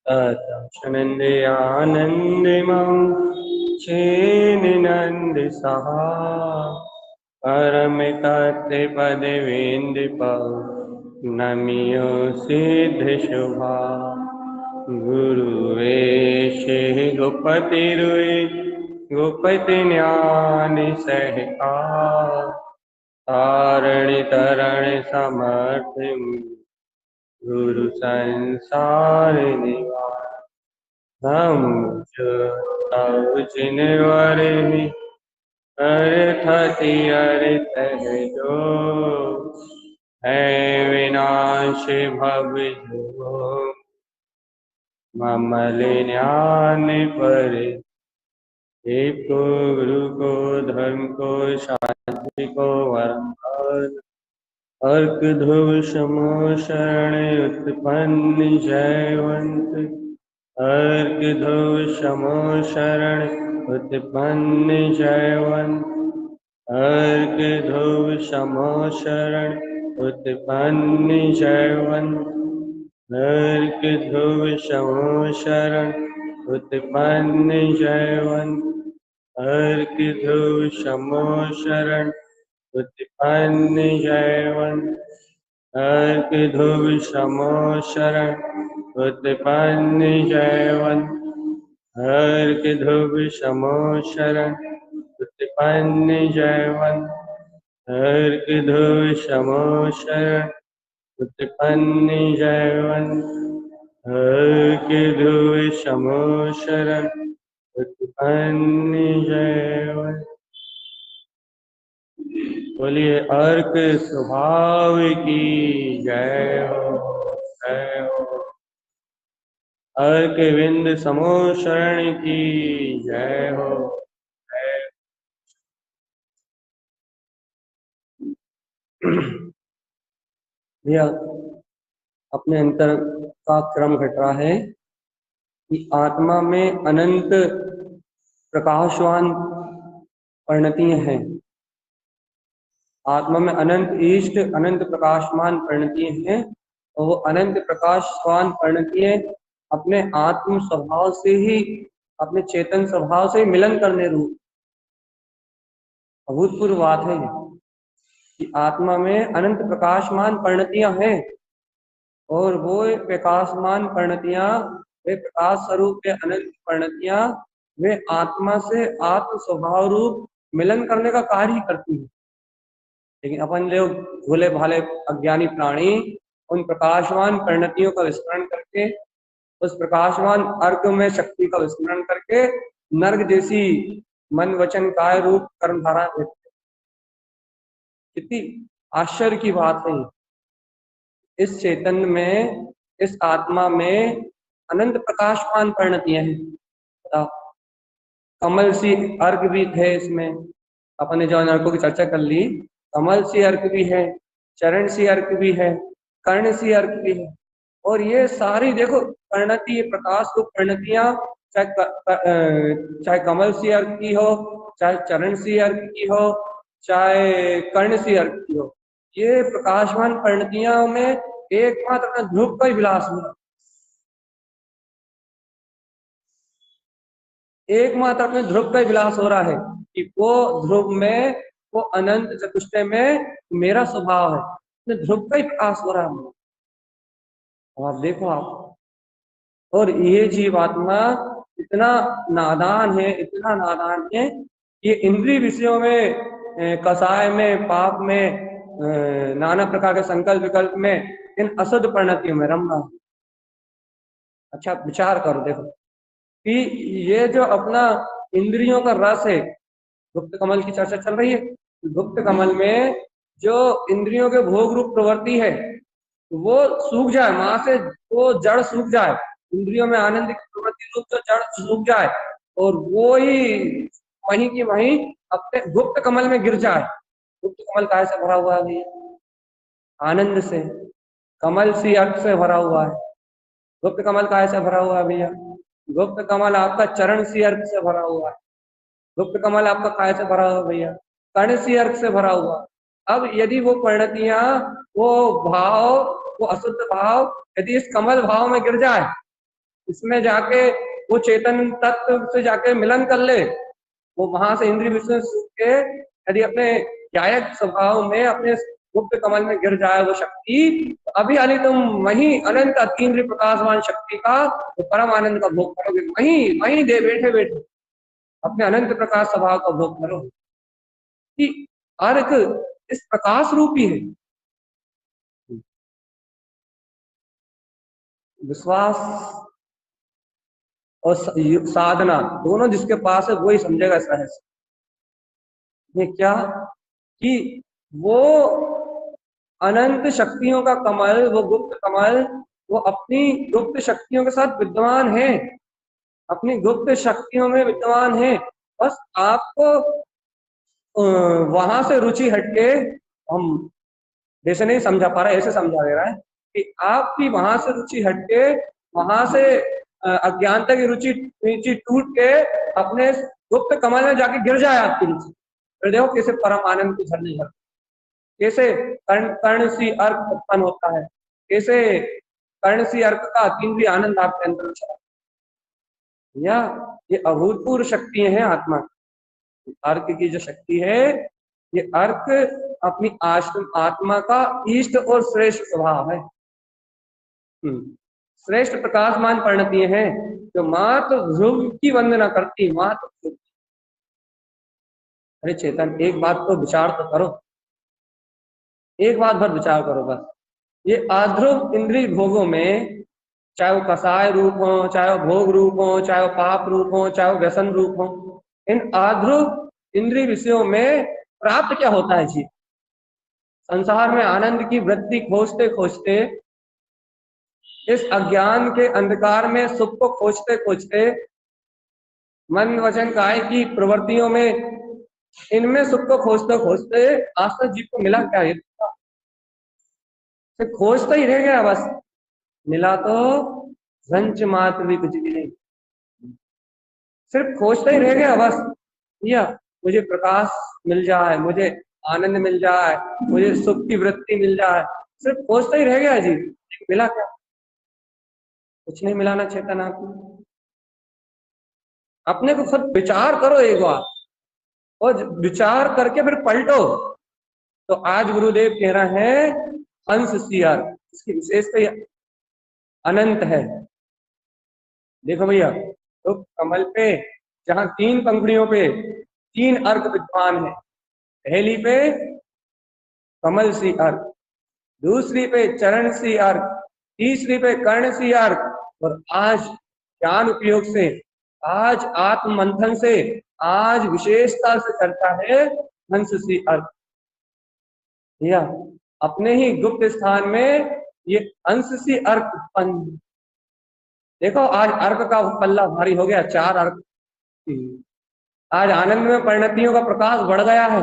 तत्क्षणेन्द्रियानन्दिमं छेनिनन्द सहा परमितत्पदवीन्द्रिपौ नमियो सिद्ध शुभा गुरुवेशे गोपतिरुए गोपति ज्ञान सहका तारण तरण समर्थ गुरु संसार निवार हम जो तव जिनवरे अर्थति अर्थ जो है विनाश भव जो ममल ज्ञान पर एक को गुरु को धर्म को शांति को वरदान अर्क ध्रुव समो शरण उत्पन्न जयवंत अर्क ध्रुव समो शरण उत्पन्न जयवंत अर्क ध्रुव समो शरण उत्पन्न जयवंत अर्क ध्रुव समो शरण उत्पन्न जयवंत अर्क ध्रुव समो शरण उत्पन्न जयवंत अर्क ध्रुव समो शरण उत्पन्न जयवंत अर्क ध्रुव समो शरण उत्पन्न जयवंत अर्क ध्रुव समो शरण उत्पन्न जयवंत अर्क ध्रुव समो शरण उत्पन्न जयवंत। बोलिए अर्क स्वभाव की जय हो, जय हो। अर्क विंद समो शरण की जय हो, जय। भैया अपने अंतर का क्रम घट रहा है कि आत्मा में अनंत प्रकाशवान परिणतियां हैं। आत्मा में अनंत इष्ट अनंत प्रकाशमान परिणतियां हैं और वो अनंत प्रकाशवान परिणतियां अपने आत्म स्वभाव से ही, अपने चेतन स्वभाव से मिलन करने रूप। अभूतपूर्व बात है कि आत्मा में अनंत प्रकाशमान परिणतियां हैं और वो प्रकाशमान परिणतियां, वे प्रकाश स्वरूप के अनंत परिणतियां, वे आत्मा से आत्म स्वभाव रूप मिलन करने का कार्य करती है। लेकिन अपन जो भोले भाले अज्ञानी प्राणी उन प्रकाशवान परिणतियों का विस्मरण करके, उस प्रकाशवान अर्क में शक्ति का विस्मरण करके नर्क जैसी मन वचन काय रूप कर्म धारा देते। कितनी आश्चर्य की बात है। इस चैतन्य में, इस आत्मा में अनंत प्रकाशवान परिणतियां हैं। बताओ, कमल सी अर्क भी है इसमें। अपन ने जो नर्कों की चर्चा कर ली, कमल सी अर्क भी है, चरण सी अर्क भी है, कर्ण सी अर्क भी है। और ये सारी देखो परिणति, ये प्रकाश को परिणतियां, चाहे कमल सी अर्क की हो, चाहे चरण सी अर्क की हो, चाहे कर्ण सी अर्क की हो, ये प्रकाशवान परिणतियां में एकमात्र अपना ध्रुव का ही विलास हुआ। एकमात्र अपने ध्रुव का विलास हो रहा है कि वो ध्रुव में, वो अनंत चतुष्टय में मेरा स्वभाव है, ध्रुव का ही प्रकाश हो रहा है। आप देखो आप, और ये जीवात्मा इतना नादान है, इतना नादान है कि इंद्रिय विषयों में, कसाय में, पाप में, नाना प्रकार के संकल्प विकल्प में, इन अशुद्ध परिणतियों में रम रहा है। अच्छा विचार करो, देखो कि ये जो अपना इंद्रियों का रस है, गुप्त कमल की चर्चा चल रही है। गुप्त कमल में जो इंद्रियों के भोग रूप प्रवृत्ति है वो सूख जाए, वहां से वो जड़ सूख जाए, इंद्रियों में आनंद की प्रवृत्ति रूप जो जड़ सूख जाए और वो ही वहीं की वहीं अपने गुप्त कमल में गिर जाए। गुप्त कमल काय से भरा हुआ है? आनंद से, कमल सी अर्थ से भरा हुआ है। गुप्त कमल काय से भरा हुआ है भैया? गुप्त कमल आपका चरण सी अर्थ से भरा हुआ है। गुप्त कमल आपका काय से भरा हुआ भैया? कर्ण सी अर्थ से भरा हुआ। अब यदि वो परिणतियां, वो भाव, वो अशुद्ध भाव यदि इस कमल भाव में गिर जाए इसमें जाके वो चेतन तत्व से जाके मिलन कर ले, वो वहां से इंद्रिय विषय के यदि अपने न्यायिक स्वभाव में अपने गुप्त कमल में गिर जाए वो शक्ति, तो अभी अभी तुम वही अनंत अतीन्द्रिय प्रकाशवान शक्ति का तो परम आनंद का भोग करोगे, वही वही दे बैठे बैठे अपने अनंत प्रकाश स्वभाव का भोग करो कि अर्घ इस प्रकाश रूपी है। विश्वास और साधना दोनों जिसके पास है वही समझेगा इस रहस्य। ये क्या कि वो अनंत शक्तियों का कमल, वो गुप्त कमल, वो अपनी गुप्त शक्तियों के साथ विद्यमान है, अपनी गुप्त शक्तियों में विद्यमान है। बस आपको वहां से रुचि हटके, हम जैसे नहीं समझा पा रहा ऐसे समझा दे रहा है कि आपकी वहां से रुचि हटके, वहां से अज्ञानता की रुचि रुचि टूट के अपने गुप्त कमल में जाके गिर जाए आपकी रुचि, फिर देखो कैसे परम आनंद की झरने झरते, कैसे कर्ण कर्ण सी अर्क उत्पन्न होता है, कैसे कर्ण सी अर्क का अतीन्द्रिय आनंद आपके अंदर चला। या ये अभूतपूर्व शक्ति है आत्मा की। अर्क की जो शक्ति है, ये अर्क अपनी आत्मा का इष्ट और श्रेष्ठ स्वभाव है। श्रेष्ठ प्रकाशमान परिणति है जो मात्र ध्रुव की वंदना करती, मात्र ध्रुव। अरे चेतन एक बात तो विचार तो करो, एक बात भर विचार करो बस। ये आध्रुव इंद्रिय भोगों में, चाहे वो कसाय रूप हो, चाहे वो भोग रूप हो, चाहे वो पाप रूप हो, चाहे वो व्यसन रूप हो, इन आध्रुव इंद्रिय विषयों में प्राप्त क्या होता है जी? संसार में आनंद की वृत्ति खोजते खोजते, इस अज्ञान के अंधकार में सुख को खोजते खोजते, मन वचन काय की प्रवृत्तियों में, इनमें सुख को खोजते खोजते आज तक जीव को मिला क्या? ये खोजता ही रह गया बस। मिला तो रंच मात्र भी कुछ भी नहीं, सिर्फ खोजता ही रह गया बस। या मुझे प्रकाश मिल जाए, मुझे आनंद मिल जाए, मुझे सुख की वृत्ति मिल जाए, सिर्फ खोजता ही रह गया जी। मिला क्या? कुछ नहीं मिला ना चेतन आपको। अपने को खुद विचार करो एक बार, और विचार करके फिर पलटो। तो आज गुरुदेव कह रहे हैं हंस सियार, इसकी विशेषता अनंत है। देखो भैया, तो कमल पे जहां 3 पंखुड़ियों पे 3 अर्क विद्वान है, पहली पे कमल सी अर्क, दूसरी पे चरण सी अर्क, तीसरी पे कर्ण सी अर्क, और आज ज्ञान उपयोग से, आज आत्म मंथन से, आज विशेषता से करता है हंस सी अर्क। या अपने ही गुप्त स्थान में ये हंस सी अर्क उत्पन्न। देखो आज अर्क का पल्ला भारी हो गया, 4 अर्क। आज आनंद में परिणतियों का प्रकाश बढ़ गया है।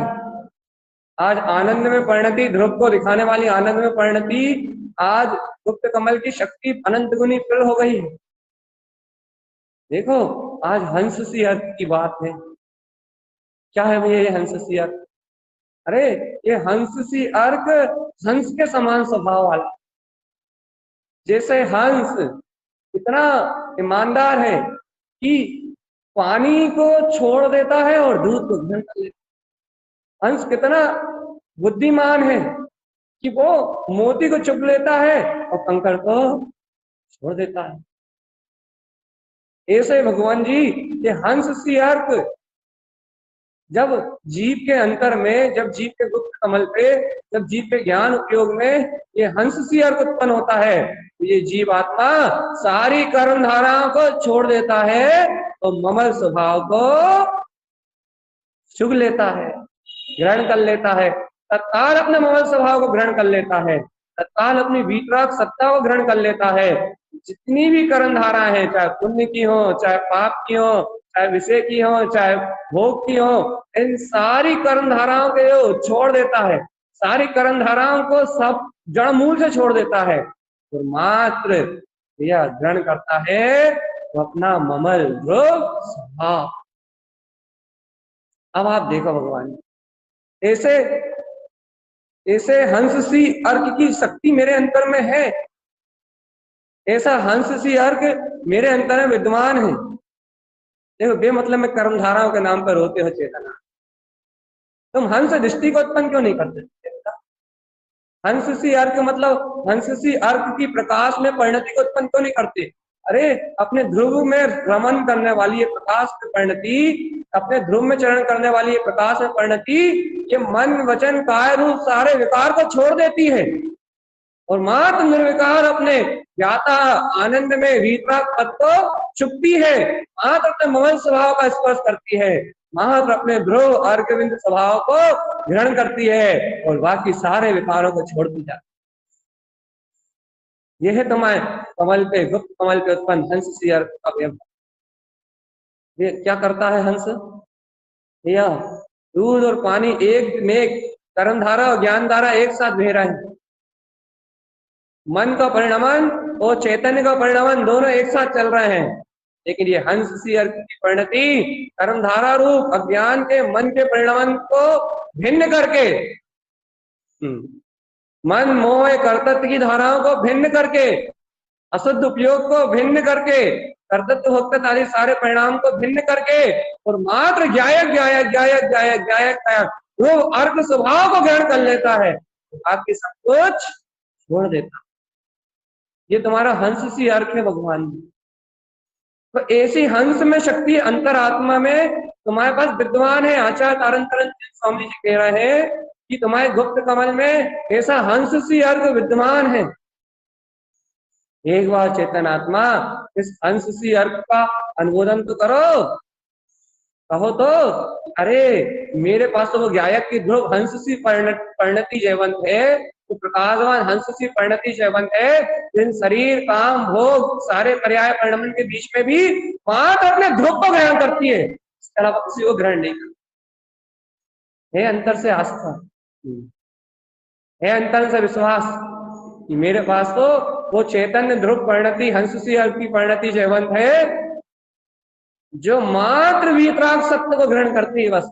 आज आनंद में परिणति, ध्रुव को दिखाने वाली आनंद में परिणति, आज गुप्त कमल की शक्ति अनंत गुनी फिर हो गई है। देखो आज हंस सी अर्क की बात है। क्या है भैया ये हंस सी अर्क? अरे ये हंस सी अर्क हंस के समान स्वभाव वाला। जैसे हंस इतना ईमानदार है कि पानी को छोड़ देता है और दूध को ग्रहण कर लेता है। हंस कितना बुद्धिमान है कि वो मोती को चुप लेता है और कंकड़ को छोड़ देता है। ऐसे भगवान जी ये हंस सी अर्क जब जीव के अंतर में, जब जीव के गुप्त कमल पे, जब जीव के ज्ञान उपयोग में ये हंस सी अर्क उत्पन्न होता है, तो ये जीव आत्मा सारी कर्म धाराओं को छोड़ देता है और ममल स्वभाव को चुग लेता है, ग्रहण कर लेता है, तत्काल अपने ममल स्वभाव को ग्रहण कर लेता है, तत्काल अपनी वीतराग सत्ता को ग्रहण कर लेता है। जितनी भी कर्म धाराएं हैं, चाहे पुण्य की हो, चाहे पाप की हो, चाहे विषय की हो, चाहे भोग की हो, इन सारी कर्म धाराओं को छोड़ देता है, सारी कर्म धाराओं को सब जड़ मूल से छोड़ देता है और मात्र यह ग्रहण करता है तो अपना ममल ध्रुव स्वभाव। अब आप देखो भगवान, ऐसे ऐसे हंस सी अर्क की शक्ति मेरे अंतर में है, ऐसा हंस सी अर्क मेरे अंतर में विद्यमान है। देखो बेमतलब में कर्मधाराओं के नाम पर रोते हो चेतना, तुम हंस दृष्टि को उत्पन्न क्यों नहीं करते? हंस सी अर्क मतलब हंस सी अर्क की प्रकाश में परिणति को उत्पन्न क्यों नहीं करते? अरे अपने ध्रुव में भ्रमण करने वाली ये प्रकाश में परिणति, अपने ध्रुव में चरण करने वाली ये प्रकाश में परिणति, ये मन वचन काय रूप सारे विकार को छोड़ देती है और मात्र निर्विकार अपने ज्ञाता आनंद में वीतराग पद को चुपती है, मात्र अपने ममल स्वभाव का स्पर्श करती है, मात्र अपने ध्रुव अर्कविंद स्वभाव को ग्रहण करती है और बाकी सारे विकारों को छोड़ती जाती है। यह है तुम्हारे कमल पे, गुप्त कमल पे उत्पन्न हंस सी अर्क का व्यवहार। ये क्या करता है हंस? या दूध और पानी एक में कर्म धारा और ज्ञान धारा एक साथ बह रहे हैं, मन का परिणमन और चैतन्य का परिणमन दोनों एक साथ चल रहे हैं, लेकिन ये हंस सी अर्क की परिणति कर्मधारा रूप अज्ञान के मन के परिणमन को भिन्न करके, मन मोह कर्तृत्व की धाराओं को भिन्न करके, अशुद्ध उपयोग को भिन्न करके, कर्तृत्व भोक्तृत्व आदि सारे परिणाम को भिन्न करके और मात्र ज्ञायक ज्ञायक ज्ञायक ज्ञायक ज्ञायक वो अर्क स्वभाव को ग्रहण कर लेता है, आपके सब कुछ छोड़ देता है। ये तुम्हारा हंस सी अर्क है भगवान। तो ऐसी हंस में शक्ति अंतरात्मा में तुम्हारे पास विद्वान है। आचार्य तारण स्वामी जी कह रहे हैं कि तुम्हारे गुप्त कमल में ऐसा हंस सी अर्क विद्यमान है। एक बार चेतन आत्मा इस हंस सी अर्क का अनुमोदन तो करो, कहो तो अरे मेरे पास तो वो ज्ञायक की ध्रुव हंस सी परिणति जयवंत है, तो प्रकाशवान हंस सी परिणति जयवंत है, इन शरीर काम भोग सारे पर्याय परिणमन के बीच में भी मात्र अपने ध्रुव को ग्रहण करती है, इस तरह किसी को ग्रहण नहीं करती है। अंतर से आस्था है, अंतर से विश्वास कि मेरे पास तो वो चैतन्य ध्रुव परिणति हंस सी अर्क की परिणति जयवंत है, जो मात्र वीतराग सत्य को ग्रहण करती है। बस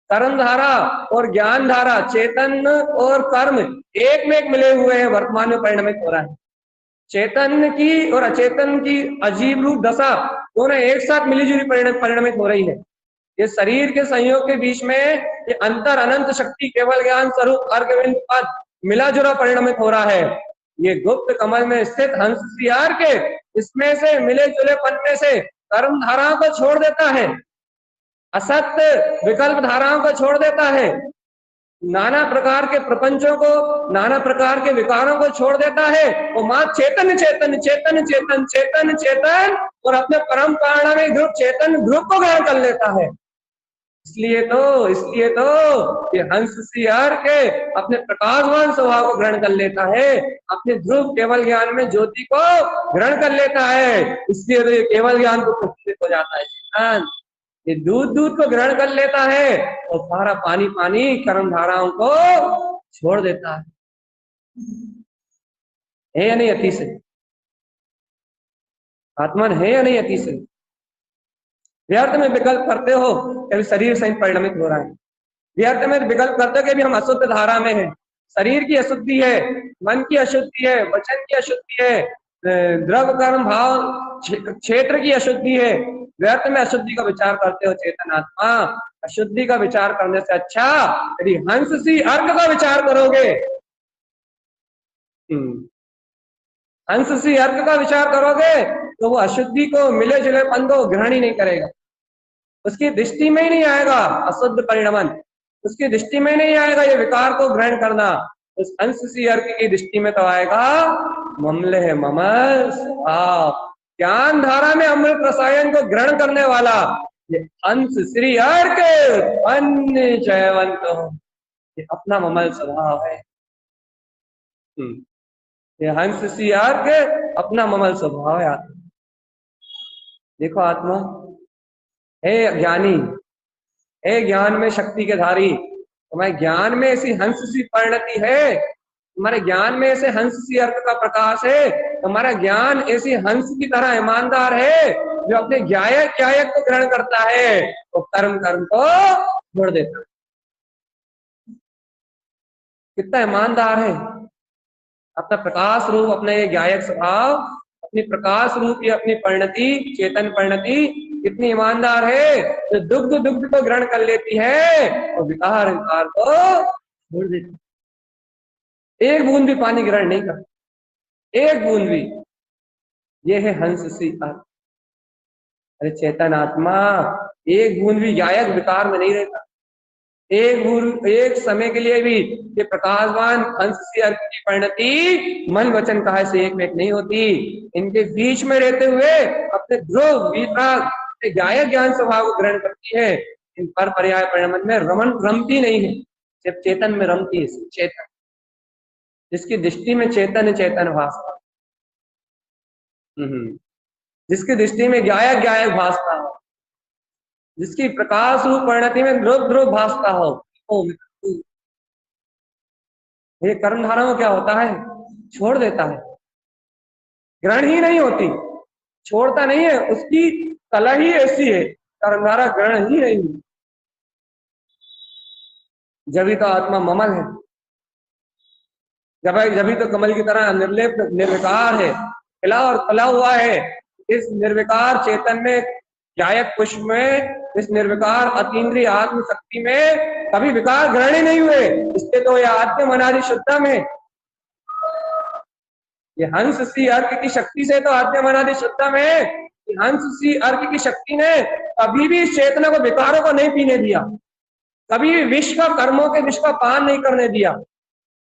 कर्म धारा और ज्ञान धारा, चेतन और कर्म एक में एक मिले हुए हैं, वर्तमान में परिणमित हो रहा है। चेतन की और अचेतन की अजीब रूप दशा दोनों एक साथ मिलीजुली परिणमित हो रही है। ये शरीर के संयोग के बीच में ये अंतर अनंत शक्ति केवल ज्ञान स्वरूप अर्कविंद पद मिला जुला परिणमित हो रहा है। ये गुप्त कमल में स्थित हंस सी अर्क इसमें से मिले जुले पद में से कर्म धाराओं को छोड़ देता है, असत्य विकल्प धाराओं को छोड़ देता है, नाना प्रकार के प्रपंचों को, नाना प्रकार के विकारों को छोड़ देता है और मां चेतन चेतन चेतन चेतन चेतन चेतन और अपने परम पारणमिक ग्रुप चेतन ग्रुप को ग्रहण कर लेता है। इसलिए तो ये हंस सी अर्क अपने प्रकाशवान स्वभाव को ग्रहण कर लेता है, अपने ध्रुव केवल ज्ञान में ज्योति को ग्रहण कर लेता है, इसलिए तो ये केवल ज्ञान को प्रफुल्लित हो जाता है। ये दूध दूध को ग्रहण कर लेता है और सारा पानी पानी कर्म धाराओं को छोड़ देता है या नहीं? अति से आत्मन है या नहीं? अति से व्यर्थ में विकल्प करते हो कि शरीर सहित परिणमित हो रहा है, व्यर्थ में विकल्प करते हो कि भी हम अशुद्ध धारा में हैं, शरीर की अशुद्धि है, मन की अशुद्धि है, वचन की अशुद्धि है, द्रव्य कर्म भाव क्षेत्र की अशुद्धि है। व्यर्थ में अशुद्धि का विचार करते हो चेतन आत्मा। अशुद्धि का विचार करने से अच्छा यदि हंस सी अर्क का विचार करोगे, हंस सी अर्क का विचार करोगे तो वो अशुद्धि को मिले जुलेपन को ग्रहण ही नहीं करेगा, उसकी दृष्टि में ही नहीं आएगा अशुद्ध परिणमन, उसकी दृष्टि में नहीं आएगा ये विकार को ग्रहण करना। उस हंस सी अर्क की दृष्टि में तो आएगा ममल है ममल स्वभाव, ज्ञान धारा में अमृत रसायन को ग्रहण करने वाला ये हंस श्री अर्क अन्य जयवंत, ये अपना ममल स्वभाव है। ये हंस सी अर्क अपना ममल स्वभाव है आत्मा। देखो आत्मा हे ज्ञानी, हे ज्ञान में शक्ति के धारी, तुम्हारे ज्ञान में ऐसी हंस सी परिणति है, तुम्हारे ज्ञान में ऐसे हंस सी अर्क का प्रकाश है, तुम्हारा ज्ञान ऐसी हंस की तरह ईमानदार है जो अपने ज्ञायक को ग्रहण करता है और कर्म को छोड़ देता है। कितना ईमानदार है, अपना प्रकाश रूप अपना ये ज्ञायक स्वभाव अपनी प्रकाश रूपी अपनी परिणति, चेतन परिणति कितनी ईमानदार है, जो दुग्ध दुग्ध को ग्रहण कर लेती है और विकार विकार को छोड़ देती है। एक बूंद भी पानी ग्रहण नहीं करती, एक बूंद भी। ये है हंस सी अर्क। अरे चेतन आत्मा एक बूंद भी गायक विकार में नहीं रहता, एक बूंद एक समय के लिए भी। ये प्रकाशवान हंस सी अर्क की परिणति मन वचन काया से एक में एक नहीं होती। इनके बीच में रहते हुए अपने ध्रुव वितराग गायक ज्ञान स्वभाव को ग्रहण करती है। इन पर पर्याय परिणमन में रमती नहीं है, सिर्फ चेतन में रमती है। चेतन जिसकी दृष्टि में चेतन चेतन भासता, जिसकी दृष्टि में गायक गायक भासता हो, जिसकी प्रकाश रूप परिणति में ध्रुव ध्रुव भासता हो, ये कर्म धाराओं क्या होता है, छोड़ देता है, ग्रहण ही नहीं होती, छोड़ता नहीं है। उसकी कला ही ऐसी है, कर्मधारा ग्रहण ही नहीं। जब तो आत्मा ममल है, जब तो कमल की तरह निर्लेप निर्विकार है, खिला और फला हुआ है। इस निर्विकार चेतन में, गायक पुष्प में, इस निर्विकार अतीन्द्रिय आत्म शक्ति में कभी विकार ग्रहण ही नहीं हुए। इससे तो यह आद्य अनादि शुद्धता में, ये हंस सी अर्क की शक्ति से तो आद्य अनादि शुद्धता में, हंस सी अर्क की शक्ति ने कभी भी इस चेतना को विकारों को नहीं पीने दिया, कभी भी विश्व का कर्मों के विश्व का पान नहीं करने दिया,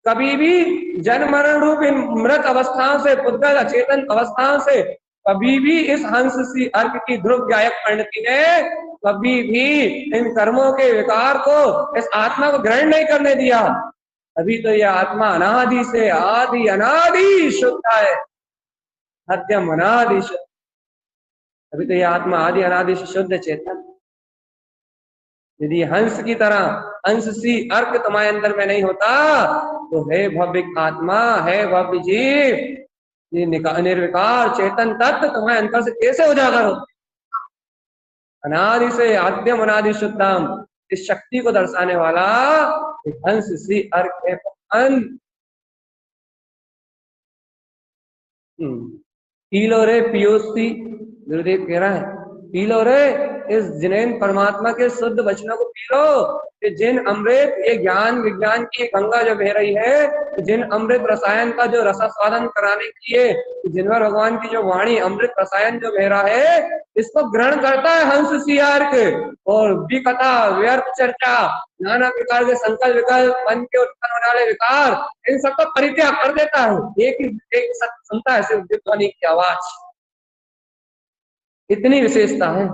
कभी भी जन्म मरण रूप इन मृत अवस्थाओं से, पुद्गल अचेतन अवस्थाओं से कभी भी इस हंस सी अर्क की ध्रुव गायक परिणति ने कभी भी इन कर्मों के विकार को, इस आत्मा को ग्रहण नहीं करने दिया। अभी तो यह आत्मा अनादि से आदि अनादि शुद्ध है, सत्यम अनादि शुद्ध। अभी तो यह आत्मा आदि अनादि से शुद्ध चेतन। यदि हंस की तरह हंस सी अर्क तुम्हारे अंदर में नहीं होता तो हे भव्य आत्मा, है भव्य जीव, ये निर्विकार चेतन तत्व तुम्हारे अंतर से कैसे उजागर हो। अनादि से आद्यम अनादि शुद्धम, इस शक्ति को दर्शाने वाला हंस सी अर्क है। पी लो रे पीयूषी, गुरुदेव कह रहा है, पी लो रे इस जिनेन परमात्मा के शुद्ध वचनों को पी लो। कि जिन अमृत, ये ज्ञान विज्ञान की गंगा जो बह रही है, जिन अमृत रसायन का जो रसास्वादन कराने के लिए जिनवर भगवान की जो वाणी अमृत रसायन जो बह रहा है, इसको ग्रहण करता है हंस सी अर्क। और विकथा व्यर्थ चर्चा, नाना प्रकार के संकल्प विकल्प, मन के उत्पन्न होने वाले विकार, इन सबका परित्याग कर देता है। एक सत्य सुनता है, सिर्फ ध्वनि की आवाज। इतनी विशेषता है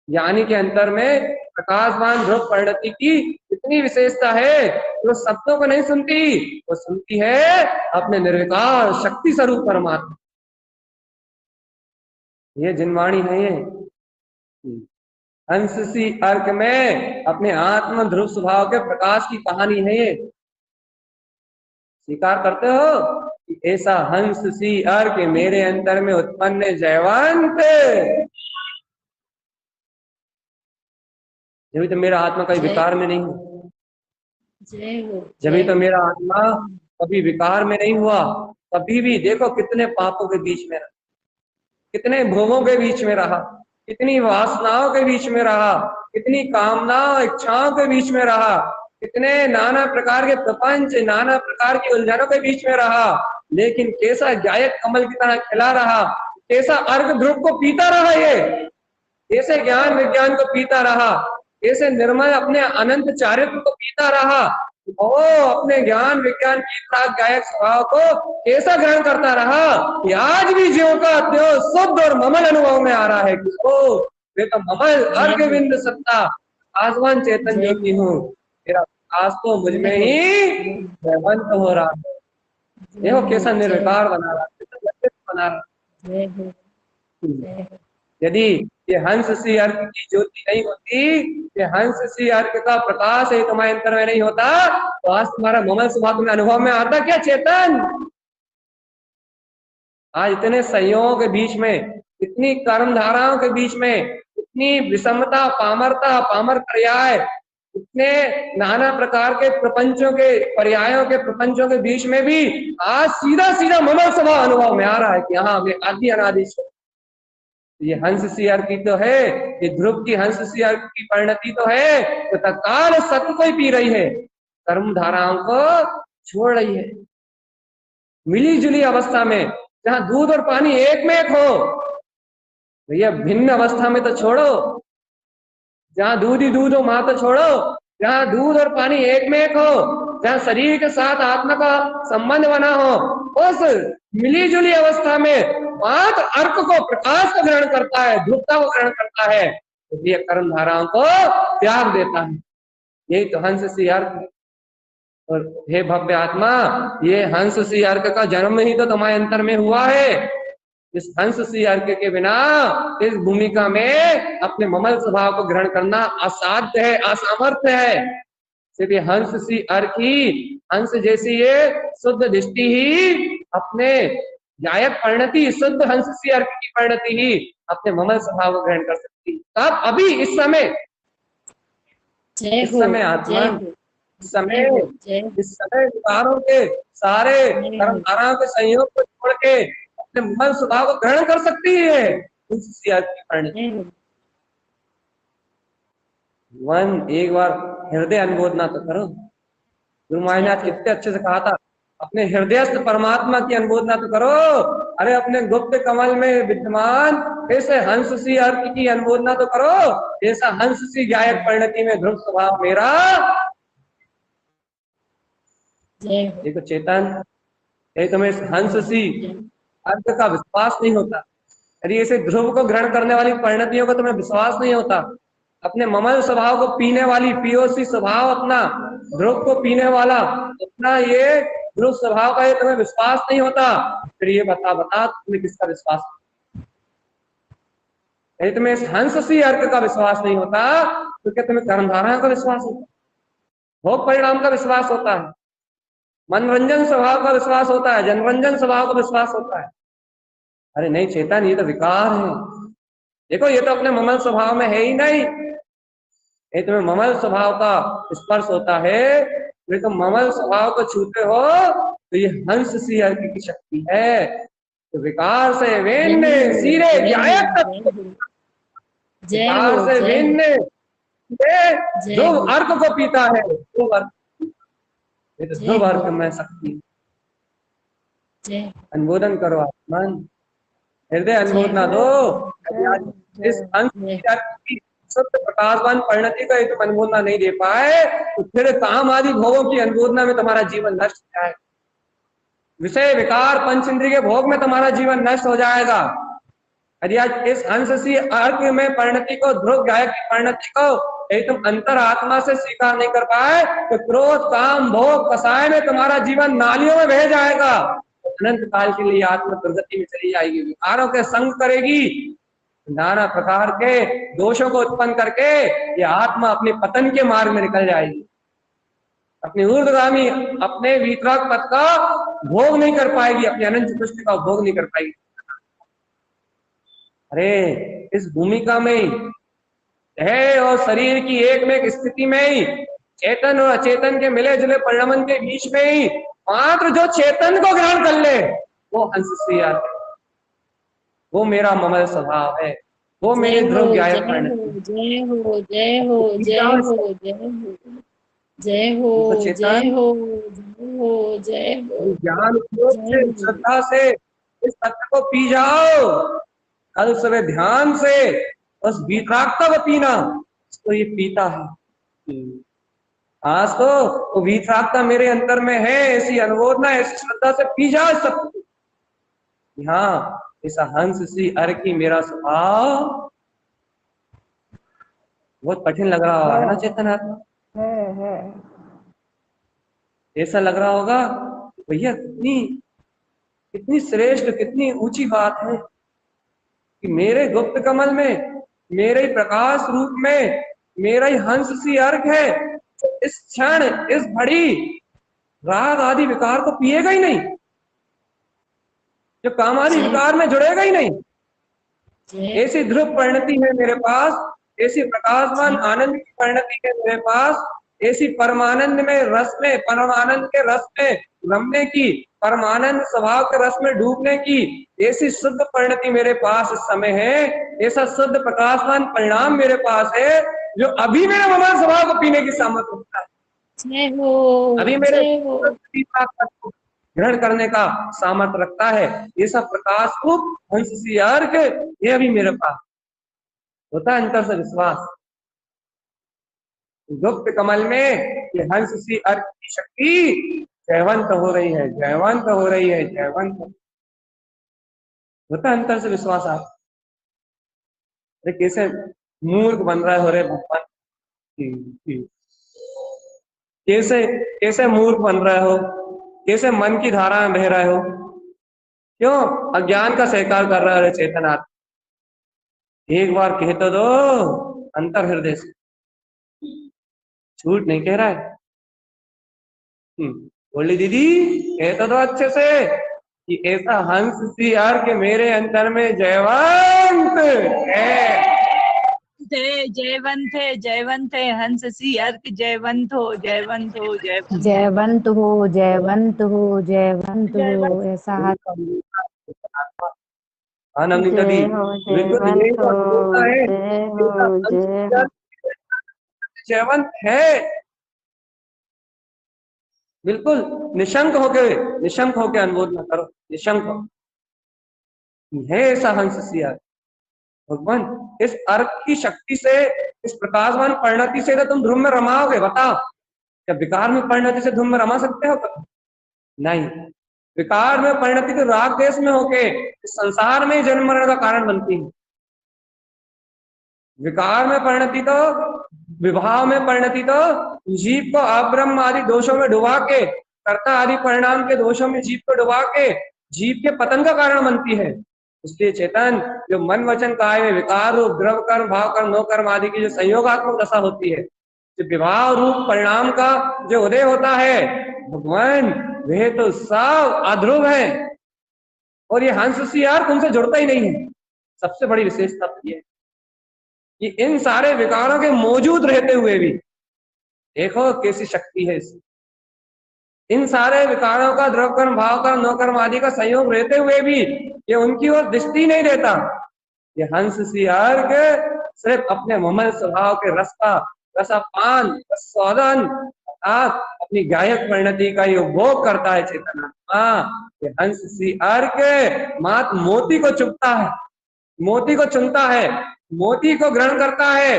ज्ञानी के अंतर में, प्रकाशवान ध्रुव परिणति की इतनी विशेषता है। वो शब्दों को नहीं सुनती, वो सुनती है अपने निर्विकार शक्ति स्वरूप परमात्मा। ये जिनवाणी है, ये हंस सी अर्क में अपने आत्म ध्रुव स्वभाव के प्रकाश की कहानी है। ये स्वीकार करते हो कि ऐसा हंस सी अर्क मेरे अंतर में उत्पन्न जयवंत, जब तो मेरा आत्मा कभी विकार में नहीं हुआ, जब तो मेरा आत्मा कभी विकार में नहीं हुआ। कभी भी देखो कितने पापों के बीच में रहा, कितने भोगों के बीच में रहा, कितनी वासनाओं के बीच में रहा, कितनी कामनाओं इच्छाओं के बीच में रहा, कितने नाना प्रकार के प्रपंच, नाना प्रकार की उलझनों के बीच में रहा, लेकिन कैसा गायक कमल की तरह खिला रहा, कैसा अर्घ ध्रुव को पीता रहा, ये कैसे ज्ञान विज्ञान को पीता रहा, कैसे निर्मल अपने अनंत चारित्र को पीता रहा, ओ अपने ज्ञान विज्ञान की प्राग गायक स्वभाव को कैसा ग्रहण करता रहा कि आज भी जीव का त्यो शुद्ध और ममल अनुभव में आ रहा है कि ओ वे तो ममल अर्घ बिंद सत्ता आसमान चेतन ज्योति हूँ, मेरा प्रकाश तो मुझ में ही जयवंत हो रहा है। देखो कैसा निर्विकार बना रहा, कैसा बना रहा। यदि ये हंस सी अर्क की ज्योति नहीं होती, ये हंस सी अर्क का प्रकाश है तुम्हारे अंतर में नहीं होता, तो आज तुम्हारा ममल स्वभाव तुम्हें अनुभव में आता क्या चेतन? आज इतने संयोगों के बीच में, इतनी कर्म धाराओं के बीच में, इतनी विषमता, पामरता, पामर पर्याय, इतने नाना प्रकार के प्रपंचों के पर्यायों के प्रपंचों के बीच में भी आज सीधा सीधा ममल स्वभाव अनुभव में आ रहा है कि हाँ मैं आदि अनादि से। ये हंस सियार की तो है, ये ध्रुव की हंस सियार की परिणति तो है, तो तत्काल सत्य को ही पी रही है, कर्म धाराओं को छोड़ रही है। मिली जुली अवस्था में जहां दूध और पानी एक में एक हो, भैया भिन्न अवस्था में तो छोड़ो, जहां दूध ही दूध हो वहां तो छोड़ो, जहां दूध और पानी एक में एक हो, जहां शरीर के साथ आत्मा का संबंध बना हो, उस मिली जुली अवस्था में वहां तो अर्क को, प्रकाश को ग्रहण करता है, ध्रुवता को ग्रहण करता है, तो ये कर्म धाराओं को त्याग देता है। यही तो हंस सी अर्क। और हे भव्य आत्मा, ये हंस सी अर्क का जन्म ही तो तुम्हारे अंतर में हुआ है। इस हंस सी अर्क के बिना इस भूमिका में अपने ममल स्वभाव को ग्रहण करना असाध्य है, असामर्थ्य है। सिर्फ ये हंस सी अर्क ही, हंस जैसी ये शुद्ध दृष्टि ही अपने जायक परिणति, शुद्ध हंस सी अर्क की परिणति ही अपने ममल स्वभाव को ग्रहण कर सकती है। तब अभी इस समय आत्मा, इस समय विकारों के सारे कर्म धाराओं के संयोग को छोड़ के अपने मन स्वभाव को ग्रहण कर सकती है एक बार हृदय अनुबोधना तो करो। गुरु महाराज ने आज कितने अच्छे से कहा था, अपने हृदयस्थ परमात्मा की अनुबोधना तो करो। अरे अपने गुप्त कमल में विद्यमान ऐसे हंस सी अर्थ की अनुबोधना तो करो, ऐसा हंस सी गायक परिणति में ध्रुव स्वभाव मेरा। देखो चेतन, यही तुम्हें हंस सी अर्थ का विश्वास नहीं होता, यदि ऐसे ध्रुव को ग्रहण करने वाली परिणतियों का तुम्हें विश्वास नहीं होता, अपने ममल स्वभाव को पीने वाली पीओसी स्वभाव, अपना ध्रुव को पीने वाला अपना ये ध्रुव स्वभाव का ये तुम्हें विश्वास नहीं होता, फिर ये बता तुम्हें किसका विश्वास? यदि तुम्हें इस हंस सी अर्थ का विश्वास नहीं होता तो क्या तुम्हें कर्मधाराओं का विश्वास होता, भोग परिणाम का विश्वास होता है, मनोरंजन स्वभाव का विश्वास होता है, जनरंजन स्वभाव का विश्वास होता है? अरे नहीं चेतन, ये तो विकार है। देखो ये तो अपने ममल स्वभाव में है ही नहीं। ये तुम्हें ममल स्वभाव का स्पर्श होता है, ये तुम ममल स्वभाव को छूते हो तो ये हंस सी अर्थ की शक्ति है। तो विकार से भिन्न सीरे विकार से भिन्न जो अर्क को पीता है, ध्रुव अर्क में शक्ति। अनुमोदन करो आत्मन, हृदय अनुमोदना दो। इस हंस की सत्य प्रकाशवान परिणति का तुम अनुमोदना नहीं दे पाए तो फिर काम आदि भोगों की अनुमोदना में तुम्हारा जीवन नष्ट हो जाएगा, विषय विकार पंच इंद्रिय के भोग में तुम्हारा जीवन नष्ट हो जाएगा। यदि आज इस हंस सी अर्क में परिणति को, ध्रुव गायक की परिणति को यदि तुम अंतर आत्मा से स्वीकार नहीं कर पाए तो क्रोध काम भोग कसाय में तुम्हारा जीवन नालियों में बह जाएगा, अनंत काल के लिए आत्मा दुर्गति में चली जाएगी, विकारों के संग करेगी, नाना प्रकार के दोषों को उत्पन्न करके ये आत्मा अपने पतन के मार्ग में निकल जाएगी, अपने ऊर्ध्वगामी अपने वीतराग पथ का भोग नहीं कर पाएगी, अपने अनंत पुष्टि का भोग नहीं कर पाएगी। अरे इस भूमिका में है और शरीर की एक में एक स्थिति में ही, चेतन और अचेतन के मिले जुले परिणमन के बीच में ही मात्र जो चेतन को ग्रहण कर ले वो हंस सी अर्थ, वो मेरा ममल स्वभाव है, वो मेरे ध्रुव गायक परिणति। जय हो जय हो जय हो जय हो जय हो जय हो जय हो जय हो। ज्ञान से, श्रद्धा से इस सत्य को पी जाओ, कल सुबह ध्यान से बस वीतरागता को पीना, तो ये पीता है। आज तो वो वीतरागता मेरे अंतर में है, ऐसी अनुमोदना ऐसी श्रद्धा से पी जाओ सब। हाँ ऐसा हंस सी अर्की मेरा स्वभाव। बहुत कठिन लग रहा होगा है ना चेतन आत्मा? ऐसा लग रहा होगा भैया कितनी कितनी श्रेष्ठ कितनी ऊंची बात है कि मेरे गुप्त कमल में, मेरे ही प्रकाश रूप में मेरा ही हंस सी अर्क है, इस क्षण इस घड़ी राग आदि विकार को पिएगा ही नहीं, जो काम आदि विकार में जुड़ेगा ही नहीं। ऐसी ध्रुव परिणति है मेरे पास, ऐसी प्रकाशमान आनंद की परिणति है मेरे पास, ऐसी परमानंद में रस में, परमानंद के रस में रमने की, परमानंद स्वभाव के रस में डूबने की ऐसी शुद्ध परिणति मेरे पास इस समय है, ऐसा शुद्ध प्रकाशमान परिणाम मेरे पास है जो अभी मेरे ममल स्वभाव को पीने की सामर्थ्य रखता है, जय हो, अभी मेरे जय हो। ग्रहण करने का सामर्थ्य रखता है। ये सब प्रकाश रूप हंस सी अर्घ ये अभी मेरे पास होता है। अंतर से विश्वास गुप्त कमल में ये हंस सी अर्घ की शक्ति जयवंत हो रही है, जयवंत हो रही है, जयवंत होता है। अंतर से विश्वास आप अरे कैसे मूर्ख बन रहे हो रे भगवान, कैसे कैसे मूर्ख बन रहे हो, कैसे मन की धारा में बह रहे हो, क्यों अज्ञान का स्वीकार कर रहे हो चेतन आत्मा? एक बार कह तो दो अंतर हृदय से, झूठ नहीं कह रहा है। बोली दीदी कह तो दो अच्छे से कि ऐसा हंस सी अर्घ मेरे अंतर में जयवंत है। जयवंत है, जयवंत है, हंस सी अर्घ जयवंत हो, जयवंत हो, जयवंत जयवंत हो, जयवंत हो, जयवंत हो। ऐसा हाथ नवनीता दी जय हो, बिल्कुल यही जयवंत तो होता हो, है, जय हो, जय हो। जयवंत है। बिल्कुल निशंक होके अनुमोद न करो, निशंक हो। है ऐसा हंस सिया भगवान, इस अर्घ की शक्ति से, इस प्रकाशवान परिणति से तो तुम ध्रुव में रमाओगे। बताओ क्या विकार में परिणति से ध्रुव में रमा सकते हो? नहीं, विकार में परिणति तो राग देश में होके इस संसार में जन्म मरण का कारण बनती है। विकार में परिणति तो, विभाव में परिणति तो जीव को अब्रह्म आदि दोषों में डुबा के, कर्ता आदि परिणाम के दोषों में जीव को डुबा के जीव के पतन का कारण बनती है। इसलिए चेतन जो मन वचन काय में विकार रूप द्रव कर्म भाव कर्म नो कर्म आदि की जो संयोगात्मक दशा होती है, जो विभाव रूप परिणाम का जो उदय होता है भगवान, वह तो सब अध्रुव है। और ये हंस सी यार तुमसे जुड़ता ही नहीं है। सबसे बड़ी विशेषता ये है कि इन सारे विकारों के मौजूद रहते हुए भी देखो कैसी शक्ति है इसमें। इन सारे विकारों का द्रव कर्म भाव कर्म नो कर्म आदि का संयोग रहते हुए भी ये उनकी ओर दृष्टि नहीं देता। ये हंस सी अर्घ सिर्फ अपने ममल स्वभाव के रस का रसापान स्वादन अर्थात अपनी गायक परिणति का ही उपभोग करता है चेतन आत्मा। ये हंस सी अर्घ मात मोती को चुपता है, मोती को चुनता है, मोती को ग्रहण करता है,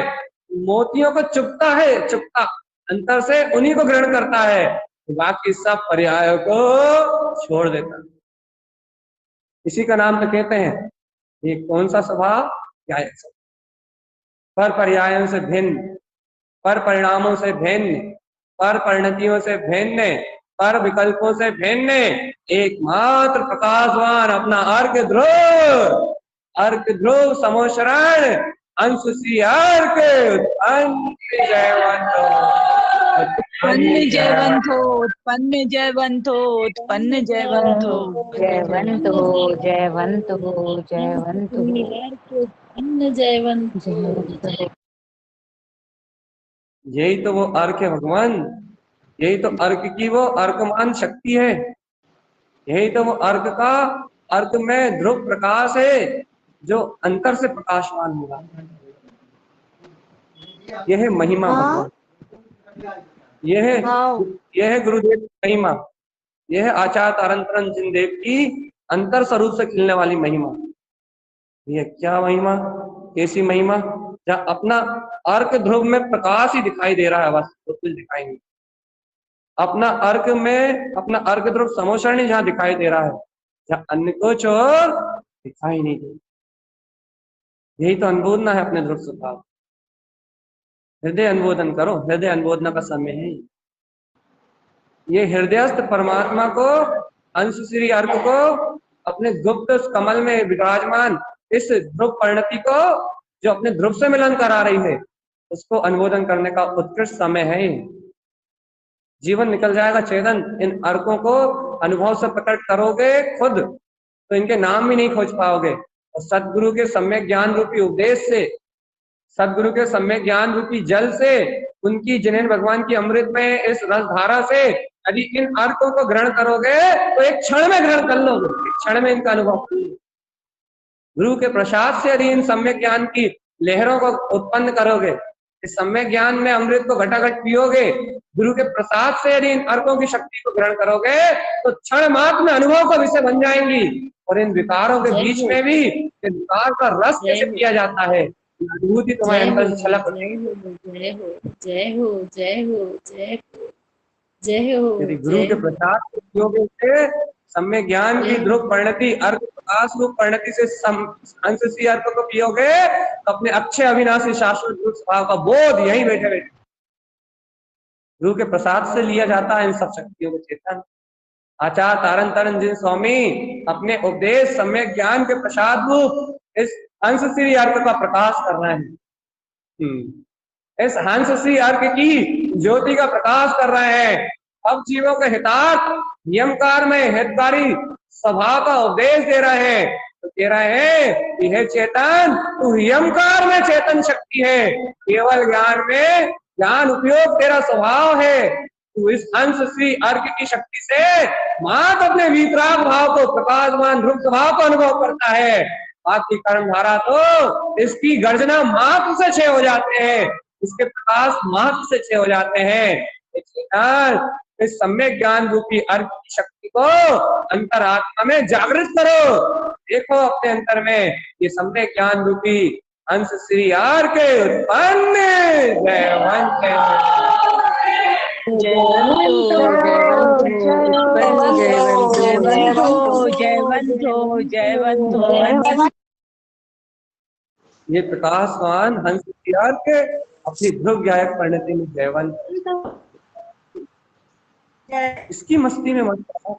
मोतियों को चुपता है, चुपता अंतर से उन्हीं को ग्रहण करता है, बाकी सब पर्यायों को छोड़ देता है। इसी का नाम तो कहते हैं ये कौन सा स्वभाव, गायक स्वभाव। पर पर्यायों से भिन्न, पर परिणामों से भिन्न, पर परिणतियों से भिन्न, पर विकल्पों से भिन्न एकमात्र प्रकाशवान अपना अर्घ ध्रुव समोशरण अंश सी अर्घ उत्पन्न जयवंत हो, उत्पन्न जयवंत हो, उत्पन्न जयवंत हो, जयवंत हो, जयवंत हो, जयवंत हो, उत्पन्न जयवंत हो। यही तो वो अर्घ है भगवान, यही तो अर्घ की वो अर्घमान शक्ति है, यही तो वो अर्घ में ध्रुव प्रकाश है जो अंतर से प्रकाशवान होगा। यह है महिमा भगवान, यह है गुरुदेव की महिमा, यह है आचार्य तारंतरन जिनदेव की अंतर स्वरूप से खिलने वाली महिमा। ये क्या महिमा, कैसी महिमा, जहाँ अपना अर्क ध्रुव में प्रकाश ही दिखाई दे रहा है, बस तो कुछ दिखाई नहीं। अपना अर्क में अपना अर्क ध्रुव समोषण ही जहाँ दिखाई दे रहा है, जहाँ अन्य कुछ और दिखाई नहीं दे। यही तो अनुबोधना है अपने ध्रुव स्वभाव। हृदय अनुबोधन करो, हृदय अनुबोधना का समय है ये। हृदयस्थ परमात्मा को, अंश श्री अर्क को, अपने गुप्त कमल में विराजमान इस ध्रुव परिणति को जो अपने ध्रुव से मिलन करा रही है, उसको अनुबोधन करने का उत्कृष्ट समय है। जीवन निकल जाएगा चेतन, इन अर्कों को अनुभव से प्रकट करोगे खुद तो इनके नाम भी नहीं खोज पाओगे, और सदगुरु के सम्यक ज्ञान रूपी उपदेश से सदगुरु के सम्यक ज्ञान रूपी जल से, उनकी जिन्हें भगवान की अमृत में इस रस धारा से यदि इन अर्कों को ग्रहण करोगे तो एक क्षण में ग्रहण कर लोगे, एक क्षण में इनका अनुभव कर लोगे। गुरु के प्रसाद से यदि इन सम्यक ज्ञान की लहरों को उत्पन्न करोगे, इस सम्यक ज्ञान में अमृत को घटाघट पियोगे, गुरु के प्रसाद से यदि इन अर्कों की शक्ति को ग्रहण करोगे तो क्षण मात्र में अनुभव का विषय बन जाएंगी। और इन विकारों के बीच में भी इन विकार का रस कैसे पिया जाता है, अनुभूति तुम्हारे अंदर से छलक। जय हो जय हो जय हो जय हो जय हो जय हो। यदि गुरु के प्रसाद के पियोगे से सम्यक ज्ञान की ध्रुव परिणति अर्क प्रकाश रूप परिणति से अंश सी अर्क को पियोगे तो अपने अक्षय अविनाशी शाश्वत रूप स्वभाव का बोध यही बैठे बैठे गुरु के प्रसाद से लिया जाता है। इन सब शक्तियों को चेतन आचार्य तारण तरण जिन स्वामी अपने उपदेश सम्यक ज्ञान के प्रसाद रूप इस हंस श्री अर्क का प्रकाश कर रहे हैं। इस हंस श्री अर्क की ज्योति का प्रकाश कर रहे हैं। अब जीवों के हितार्थ नियमकार में हितकारी स्वभाव का उपदेश दे रहे हैं। तो कह रहे हैं कि हे चेतन, तू नियमकार में चेतन शक्ति है, केवल ज्ञान में ज्ञान उपयोग तेरा स्वभाव है। तू इस अंश श्री अर्क की शक्ति से मात्र अपने वीतराग भाव को, प्रकाशमान रूप स्वभाव को अनुभव करता है। बाकी कर्म धारा तो इसकी गर्जना मात्र से क्षय हो जाते हैं, इसके प्रकाश मात्र से क्षय हो जाते हैं। इस सम्यक ज्ञान रूपी अर्क की शक्ति को अंतरात्मा में जागृत करो। देखो अपने अंतर में ये सम्यक ज्ञान रूपी अंश श्री अर्क उत्पन्न जयवंत ये प्रकाशवान हंस श्री अर्क अपनी ध्रुव गायक परिणति में जयवंत। इसकी मस्ती में मत रहो,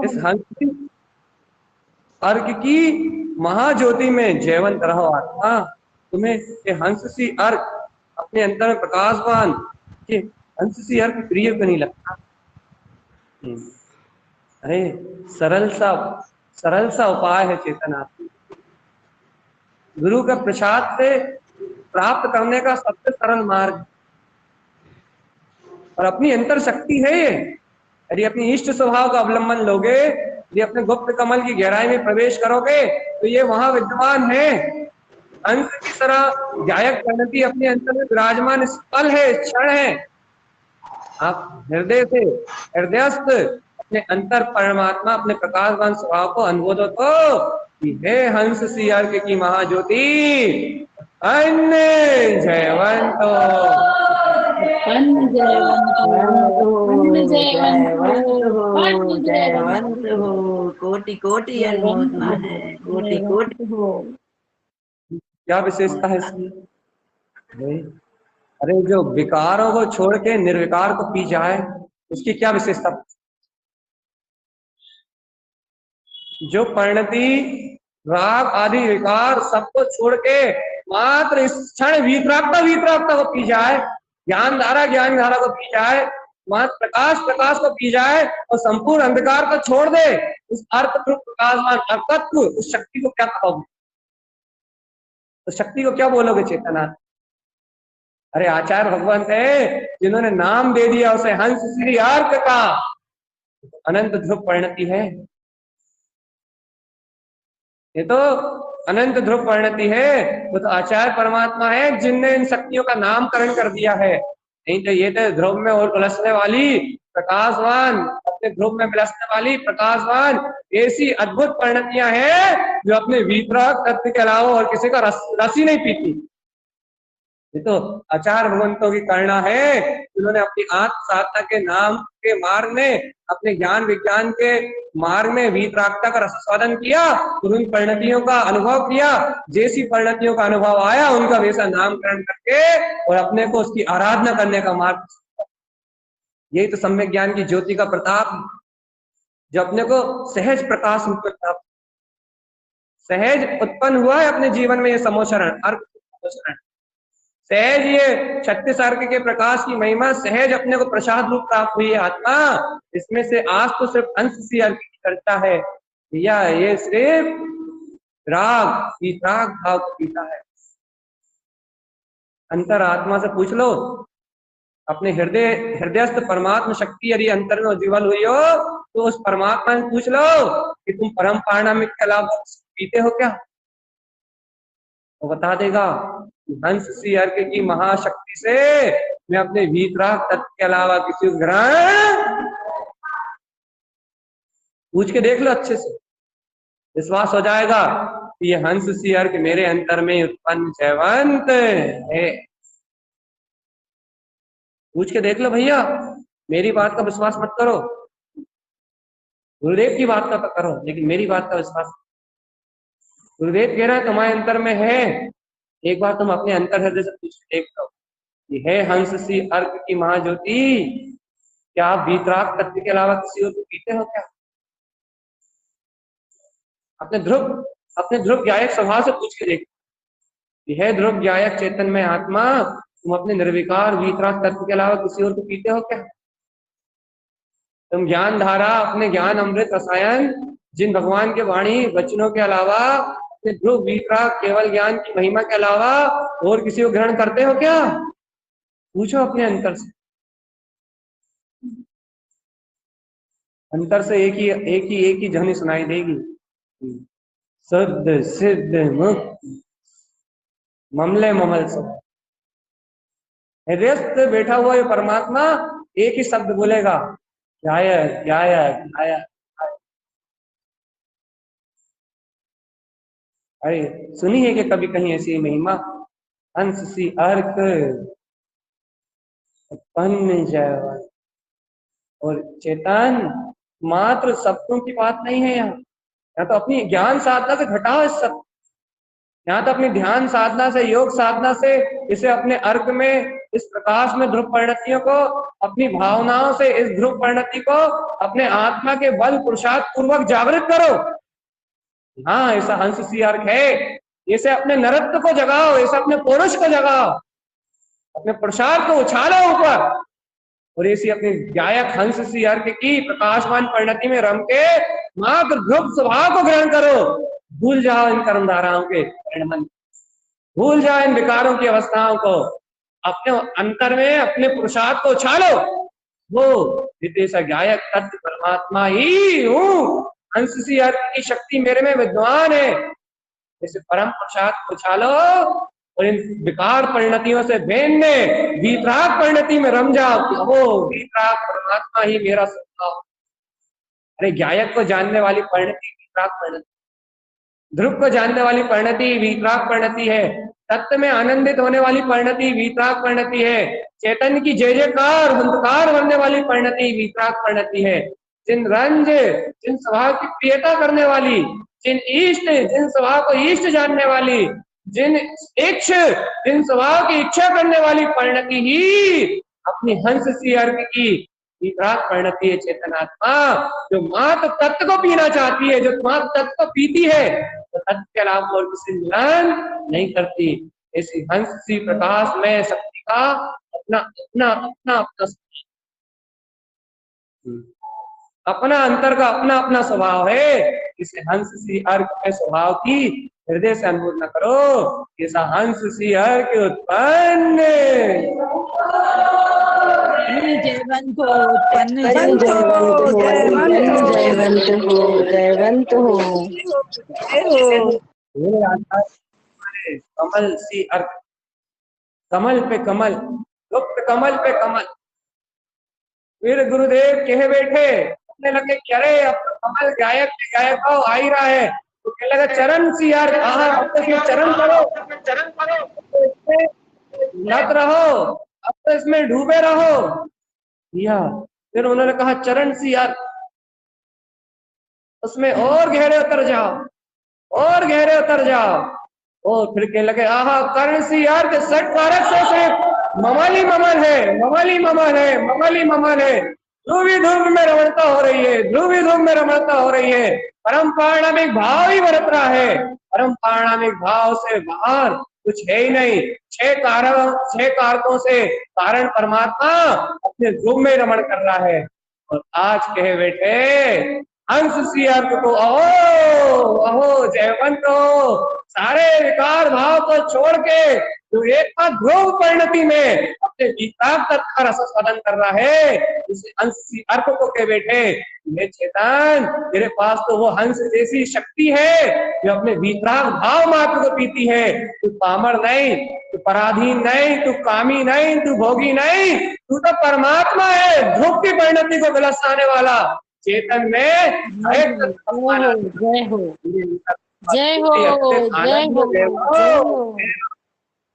इस हंस अर्क की महाज्योति में जयवंत रहो। आत्मा तुम्हें ये हंस सी अर्क अपने अंतर में प्रकाशवान, ये हंस सी अर्क प्रिय को नहीं लगता। अरे सरल सा उपाय है चेतन आत्मा, गुरु का प्रसाद से प्राप्त करने का सबसे सरल मार्ग। और अपनी अंतर शक्ति है ये, यदि अपनी इष्ट स्वभाव का अवलंबन लोगे, यदि अपने गुप्त कमल की गहराई में प्रवेश करोगे तो ये वहां विद्यमान है। अंत की तरह गायक परिणति अपने अंतर में विराजमान स्थल है, क्षण है। आप हृदय से हृदयस्थ अपने अंतर परमात्मा, अपने प्रकाशवान स्वभाव को अनुभव तो हे हंस सी अर्क की महाज्योति अन्य जयवंत जयवंत हो। कोटि कोटि अनुमोदना है, कोटि कोटि हो। क्या विशेषता है इसकी? अरे जो विकारों को छोड़ के निर्विकार को पी जाए, उसकी क्या विशेषता? जो परिणति राग आदि विकार सबको छोड़ के मात्र इस क्षण वीतरागता को पी जाए, ज्ञान धारा को पी जाए, मात्र प्रकाश को पी जाए और संपूर्ण अंधकार को छोड़ दे, उस अर्थ प्रकाशमान अर्कत्व, उस शक्ति को क्या कहोगे? तो शक्ति को क्या बोलोगे चेतना? अरे आचार्य भगवंत है जिन्होंने नाम दे दिया उसे हंस श्री अर्क का, अनंत ध्रुव परिणति है। ये तो अनंत ध्रुव परिणति है, वो तो आचार्य परमात्मा है जिनने इन शक्तियों का नामकरण कर दिया है। नहीं तो ये तो ध्रुव में और उलझने वाली प्रकाशवान, अपने ध्रुव में विलसने वाली प्रकाशवान ऐसी अद्भुत परिणतियां हैं जो अपने वीतराग तत्व के अलावा और किसी का रस ही नहीं पीती। ये तो आचार्य भगवंतों की करना है, उन्होंने अपनी आत्म साधना के नाम के मार्ग में, अपने ज्ञान विज्ञान के मार्ग में वीतरागता का रसास्वादन किया, उन परिणतियों का अनुभव किया। जैसी परिणतियों का अनुभव आया उनका वैसा नामकरण करके और अपने को उसकी आराधना करने का मार्ग। यही तो सम्यक ज्ञान की ज्योति का प्रताप, जो अपने को सहज प्रकाश रूप में प्राप्त, सहज उत्पन्न हुआ है अपने जीवन में। ये समोचरण अर्क समोचरण सहज, ये 36 अर्क के प्रकाश की महिमा सहज अपने को प्रसाद रूप प्राप्त हुई है आत्मा। इसमें से आज तो सिर्फ अंश सी अर्क की चर्चा है, या ये सिर्फ राग वीतराग भाव को पीता है। अंतर आत्मा से पूछ लो, अपने हृदयस्थ परमात्मा शक्ति यदि अंतर में उज्ज्वल हुई हो तो उस परमात्मा से पूछ लो कि तुम परम पारणामिक के अलावा पीते हो क्या? वो बता देगा हंस सी अर्क की महाशक्ति से मैं अपने वीतराग तत्व के अलावा किसी को ग्रहण, पूछ के देख लो अच्छे से, विश्वास हो जाएगा कि ये हंस सी अर्क मेरे अंतर में उत्पन्न जयवंत है। पूछ के देख लो भैया, मेरी बात का विश्वास मत करो, गुरुदेव की बात का तो करो, लेकिन मेरी बात का विश्वास। गुरुदेव कह रहा है तुम्हारे अंतर में है, एक बार तुम अपने अंतर हृदय से पूछ के देख लो कि है हंस सी अर्क की महाज्योति, क्या आप वीतराग तत्व के अलावा किसी और को पीते हो क्या? अपने ध्रुव ज्ञायक स्वभाव से पूछ के देखो कि है ध्रुव ज्ञायक चेतन में आत्मा, तुम अपने निर्विकार वीतराग तत्व के अलावा किसी और को पीते हो क्या? तुम ज्ञान धारा, अपने ज्ञान अमृत रसायन, जिन भगवान के वाणी वचनों के अलावा, अपने ध्रुव वीतराग केवल ज्ञान की महिमा के अलावा और किसी को ग्रहण करते हो क्या? पूछो अपने अंतर से। अंतर से एक ही ध्वनि सुनाई देगी, शुद्ध सिद्ध मुक्त ममले ममल सब। हृदयस्थ बैठा हुआ ये परमात्मा एक ही शब्द बोलेगा, गायक गायक गायक। अरे सुनी है कि कभी कहीं ऐसी महिमा, हंस सी अर्क उत्पन्न जयवंत। और चेतन मात्र शब्दों की बात नहीं है, यहाँ तो अपनी ज्ञान साधना से घटाओ इस सब, यहाँ तो अपनी ध्यान साधना से, योग साधना से इसे अपने अर्क में, इस प्रकाश में ध्रुव परिणतियों को, अपनी भावनाओं से इस ध्रुव परिणति को अपने आत्मा के बल पुरुषार्थ पूर्वक जागृत करो। हाँ, ऐसा हंस सी अर्क है, इसे अपने नरत्व को जगाओ, इसे अपने पुरुष को जगाओ, अपने पुरुषार्थ को उछालो ऊपर, और ऐसी अपनी गायक हंस सी अर्क की प्रकाशमान परिणति में रम के मात्र ध्रुव स्वभाव को ग्रहण करो। भूल जाओ इन कर्म धाराओं के परिणमन, भूल जाओ इन विकारों की अवस्थाओं को, अपने अंतर में अपने पुरुषार्थ को उछालो। वो विदेश गायक तत्व परमात्मा ही हूँ, हंस सी अर्क की शक्ति मेरे में विद्वान है, इसे परम पुरुषार्थ को उछालो और इन विकार परिणतियों से भेदने वीतराग परिणति में रम जाओ कि ओ वीतराग परमात्मा ही मेरा स्वभाव। अरे गायक को जानने वाली परिणति वीतराग परिणति, ध्रुव को जानने वाली परिणति वीतराग परिणति है, तत्व में आनंदित होने वाली परिणति वीतराग परिणति है, चेतन की जय जयकार हुंकार बनने वाली परिणति वीतराग परिणति है। जिन रंज, जिन स्वभाव की प्रियता करने वाली, जिन इष्ट, जिन स्वभाव को इष्ट जानने वाली, जिन जिन स्वभाव की इच्छा करने वाली परिणति ही अपनी हंस सी अर्क की वीतराग परिणति है। चेतनात्मा जो मात्र तत्व को पीना चाहती है, जो मात्र तत्व को पीती है, तो तत्व के अलावा और किसी मिलन नहीं करती। ऐसी हंस सी प्रकाश में शक्ति का अपना अपना अपना अपना अपना अंतर का अपना अपना स्वभाव है। इसे हंस सी अर्क के स्वभाव की हृदय से अनुभव न करो, ऐसा हंस सी अर्क उत्पन्न जयवंत हो, उत्पन्न जयवंत हो, जयवंत हो, जयवंत हो। कमल सी अर्क, कमल पे कमल, गुप्त कमल पे कमल। फिर गुरुदेव कहे बैठे, कहने लगे कि अरे अब तो कमल गायक भाव आ ही रहा है, तो कहने लगा चरण सी यार, अब तो इसमें चरण करो, तो इसमें लग रहो, अब तो इसमें डूबे रहो। या फिर उन्होंने कहा चरण सी यार, उसमें और गहरे उतर जाओ, और गहरे उतर जाओ। और फिर कहने लगे आहा कर्ण सी यार के सट कारक से सिर्फ ममल ही ममल है, ममल ही ममल है, ममल ही ममल है। ध्रुवी ध्रुव में रमणता हो रही है, ध्रुवी ध्रुव में रमणता हो रही है, परम पारणामिक भाव ही बरत रहा है। परम पारणामिक भाव से बाहर कुछ है ही नहीं। छह कारकों से कारण परमात्मा अपने ध्रुव में रमण कर रहा है। और आज कहे बैठे हंस सी अर्क को अहो अहो जयवंत हो, सारे विकार भाव को छोड़ के जो एक ध्रुव परिणति में अपने विकार तत्व का रस सदन कर रहा है, उस हंस अर्क को के बैठे ये चेतन, तेरे पास तो वो हंस जैसी शक्ति है जो अपने वितराग भाव मात्र को पीती है। तू पामर नहीं, तू पराधीन नहीं, तू कामी नहीं, तू भोगी नहीं, तू तो परमात्मा है, ध्रुव की परिणति को विलसाने वाला चेतन में जय हो जय हो जय हो जय हो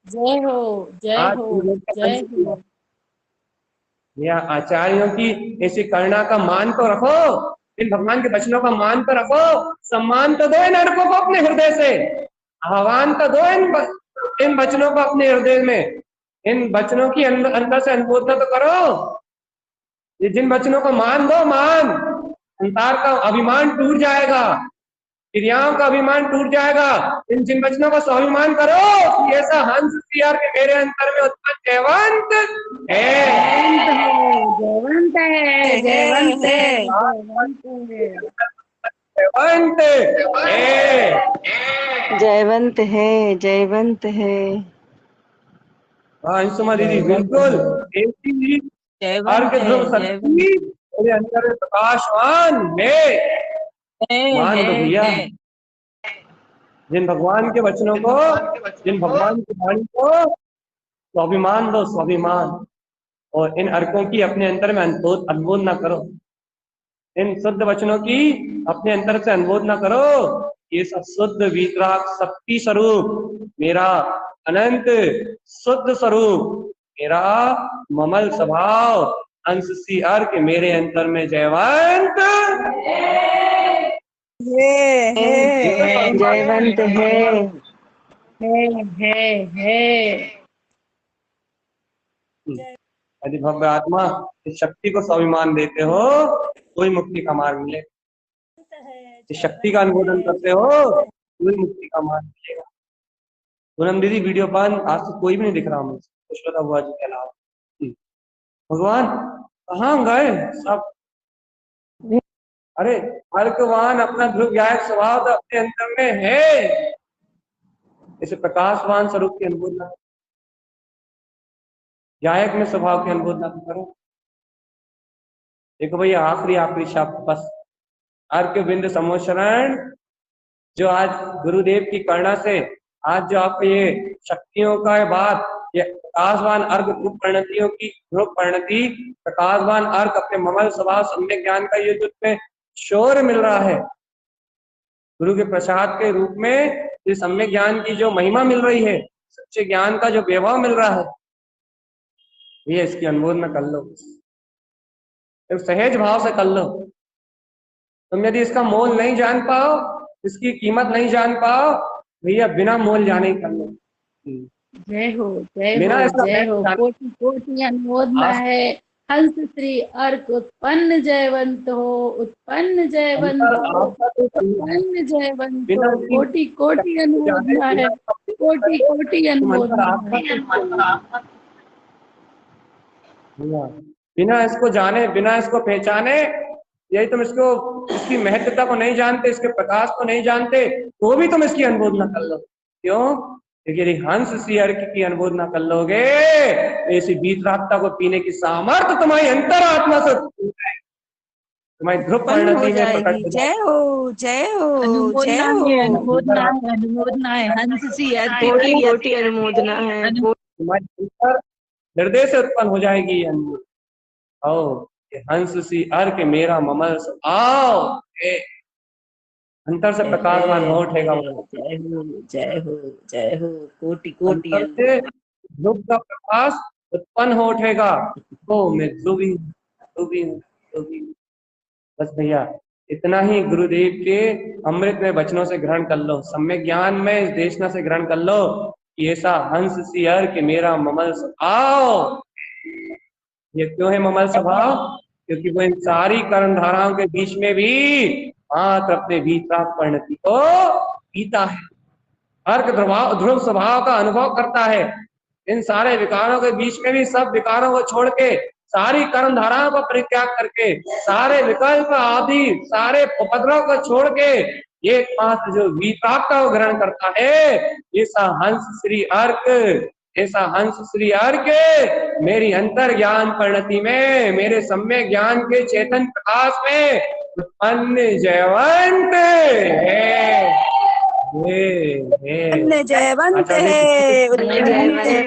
जय हो जय हो जय हो। या आचार्यों की ऐसी करुणा का मान तो रखो, इन भगवान के वचनों का मान तो रखो, सम्मान तो दो इन अड़कों को अपने हृदय से, आह्वान तो दो इन वचनों को अपने हृदय में, इन वचनों की अंदर से अनुमोदना तो करो। ये जिन वचनों को मान दो, मान, संसार का अभिमान टूट जाएगा, क्रियाओं का अभिमान टूट जाएगा। इन जिन वचनों का स्वाभिमान करो कि ऐसा हंस सियार के मेरे अंतर में उत्पन्न जयवंत है, जयवंत है, जयवंत है, जयवंत है, जयवंत है, जयवंत है। हाँ अंशुमा दीदी बिल्कुल ऐसी ही अर्घ ध्रुव शक्ति मेरे अंदर में प्रकाशवान मान दो भैया। जिन भगवान के वचनों को, जिन भगवान की वाणी को स्वाभिमान दो, स्वाभिमान, और इन अर्कों की अपने अंतर में अनुमोद ना करो, इन शुद्ध वचनों की अपने अंतर से अनुमोद ना करो। ये सब शुद्ध वीतराग शक्ति स्वरूप मेरा अनंत शुद्ध स्वरूप, मेरा ममल स्वभाव अंश सी अर्क मेरे अंतर में जयवंत जयवंत है। यदि भव्य आत्मा इस शक्ति को स्वाभिमान देते हो कोई मुक्ति का मार्ग मिले, इस शक्ति का अनुमोदन करते हो कोई मुक्ति का मार्ग मिलेगा। पूनम दीदी वीडियो बंद, आज तो कोई भी नहीं दिख रहा मुझे पुष्पलता बुआ जी के अलावा। भगवान कहाँ गए सब? अरे अर्कवान अपना ध्रुव गायक स्वभाव तो अपने अंतर में है, इसे प्रकाशवान स्वरूप की अनुमोदना, गायक में स्वभाव की अनुमोदना करो। देखो भैया आखिरी शब्द बस, अर्क बिंद समोशरण, जो आज गुरुदेव की करुणा से आज जो आपको ये शक्तियों का बात, ये प्रकाशवान अर्घ ध्रुव परिणतियों की ध्रुव परिणति, प्रकाशवान अर्घ अपने ममल स्वभाव सम्यक ज्ञान का ये जो शोर मिल रहा है गुरु के प्रसाद के रूप में, ये सम्यक ज्ञान की जो महिमा मिल रही है, सच्चे ज्ञान का जो वैभव मिल रहा है, ये इसकी अनुमोदना कर लो, एक सहज भाव से कर लो। तुम यदि इसका मोल नहीं जान पाओ, इसकी कीमत नहीं जान पाओ, भैया बिना मोल जाने ही कर लो। जय हो जय हो जय हो, कोटि कोटि अनुमोदना है। हंस श्री अर्क उत्पन्न जयवंत हो, उत्पन्न जयवंत हो, उत्पन्न जयवंत हो, कोटि कोटि अनुमोदना है, कोटि कोटि अनुमोदना है। बिना इसको जाने, बिना इसको पहचाने, यही तुम इसको, इसकी महत्वता को नहीं जानते, इसके प्रकाश को नहीं जानते, तो भी तुम इसकी अनुमोदना कर लो। क्यों? क्योंकि यदि हंस सी अर्क की अनुमोदना कर लोगे, ऐसी बीतरागता को पीने की सामर्थ्य तुम्हारी अंतरात्मा से तुम्हारी ध्रुव परिणति में प्रकट। जय हो जय हो जय हो। अनुमोदना है, अनुमोदना है, हंस सी अर्क कोटि कोटि अनुमोदना है। तुम्हारे अंतर हृदय से उत्पन्न हो जाएगी ये अनुमोदना। ओ हंस सी अर्क मेरा ममल आओ, अंतर से प्रकाशमान हो उठेगा। जय हो जय हो जय हो, कोटि कोटि से ध्रुव का प्रकाश उत्पन्न हो उठेगा। तो मैं ध्रुवी ध्रुवी ध्रुवी। बस भैया इतना ही गुरुदेव के अमृत में वचनों से ग्रहण कर लो, सम्यक ज्ञान में इस देशना से ग्रहण कर लो कि ऐसा हंस सी अर्क मेरा ममल आओ। ये क्यों है ममल स्वभाव? क्योंकि वो इन सारी कर्म धाराओं के बीच में भी मात्र अपने भीतर परिणति को पीता है, अर्क ध्रुव स्वभाव का अनुभव करता है। इन सारे विकारों के बीच में भी सब विकारों को छोड़ के, सारी कर्म धाराओं को परित्याग करके, सारे विकल्प आदि सारे उपद्रव को छोड़ के एकमात्र जो विपाका को ग्रहण करता है, ऐसा हंस श्री अर्क, ऐसा हंस श्री अर्क मेरी अंतर ज्ञान परिणति में, मेरे सम्यक ज्ञान के चेतन प्रकाश में उत्पन्न जयवंत है। उत्पन्न जयवंत है, उत्पन्न जयवंत है,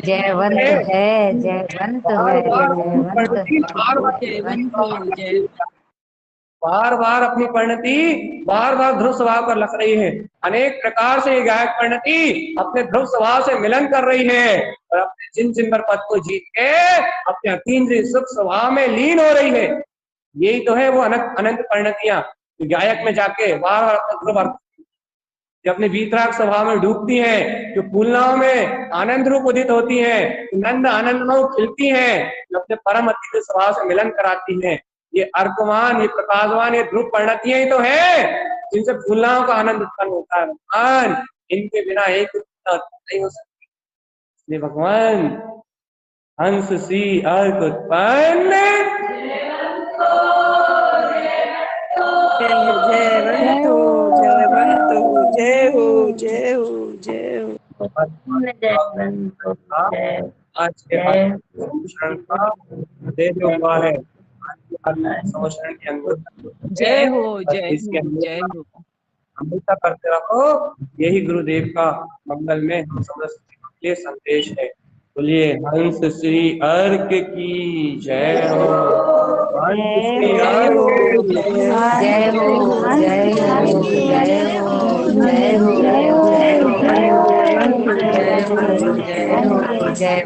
जयवंत है, जयवंत है। बार बार अपनी परिणति बार बार ध्रुव स्वभाव पर लग रही है। अनेक प्रकार से ये गायक परिणति अपने ध्रुव स्वभाव से मिलन कर रही है और अपने जिन चिंबर पद को जीत के अपने अतीन्द्रिय सुख स्वभाव में लीन हो रही है। यही तो है वो अनंत परिणतियां, गायक में जाके बार बार अपने ध्रुव अर्थ जो अपने वीतराग स्वभाव में डूबती हैं, जो पूलनाओं में आनंद रूप उदित होती हैं, नंद आनंदमय खिलती हैं, जो अपने परम अतीत स्वभाव से मिलन कराती हैं। ये अर्कवान, ये प्रकाशवान, ये ध्रुव परिणतियां ही तो है जिनसे फूलनाओं का आनंद उत्पन्न होता है। भगवान इनके बिना एक नहीं हो सकती। इसलिए भगवान हंस सी अर्क उत्पन्न जय हो, जय हो, जय हो, जय हो। आज के शरण का उद्देश्य हुआ है समझने के अंदर जय हो, जय हो, जय हो। हमेशा करते रहो, यही गुरुदेव का मंगल में हम समस्त के लिए संदेश है। बोलिए हंस श्री अर्क की जय हो, हंस श्री अर्क जय हो, जय हो, जय हो, जय हो, जय हो, जय हो, जय हो, जय हो, जय हो, जय हो।